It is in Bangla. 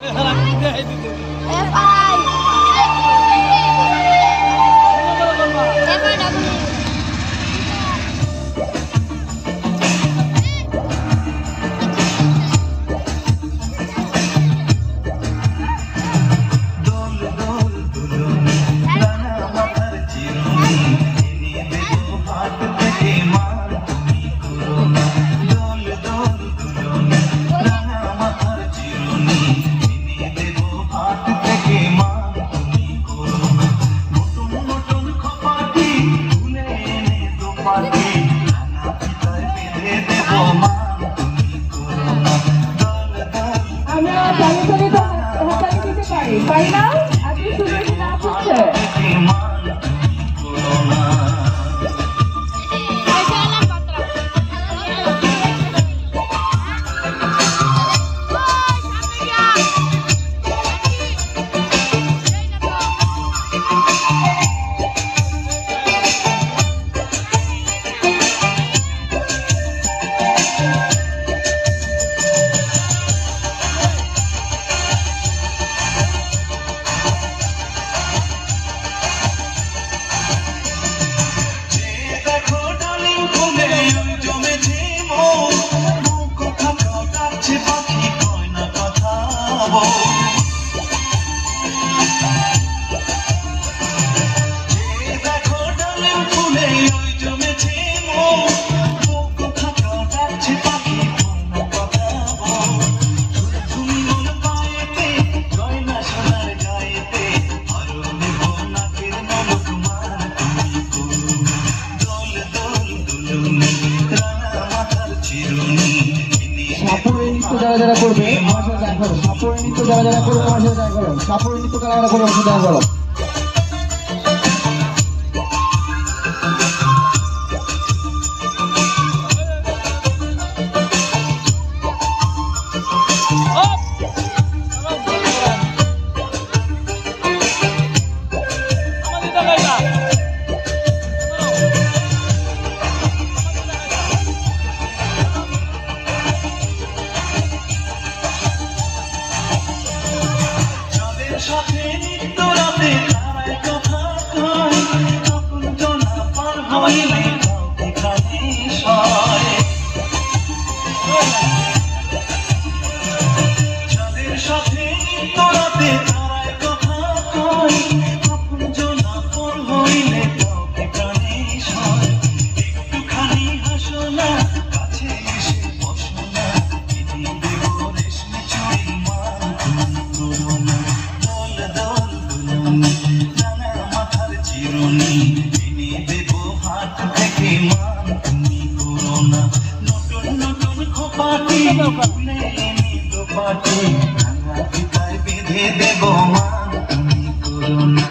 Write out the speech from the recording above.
Right now, I think to make it out picture. সাপুরের নৃত্য যারা করবে আমার সাথে দেখা করো। সাপুরের নৃত্য যারা করবে আমার সাথে দেখা করো। সাপুরের নৃত্য কারা করবে আমার সাথে দেখা করো। সাথে নিত্য রাতে তারাই কথা কয়, তখন জনা পার হইলে কাউকে কানে সয়। যাদের সাথে নিত্য রাতে তারাই কথা কয়, তখন জনা পার হইলে কাউকে কানে সয়। একটুখানি হাসো না, কাছে এসে বসো না, এনে দেব রেশমি চুড়ি মান তুমি করো না। মাথার চিরুনি এনে দেব হাত থেকে মান তুমি করো না। নতুন নতুন খোপাটি ফুলে এনে দোপাটি রাঙা ফিতায় বেঁধে দেব মান তুমি করো না।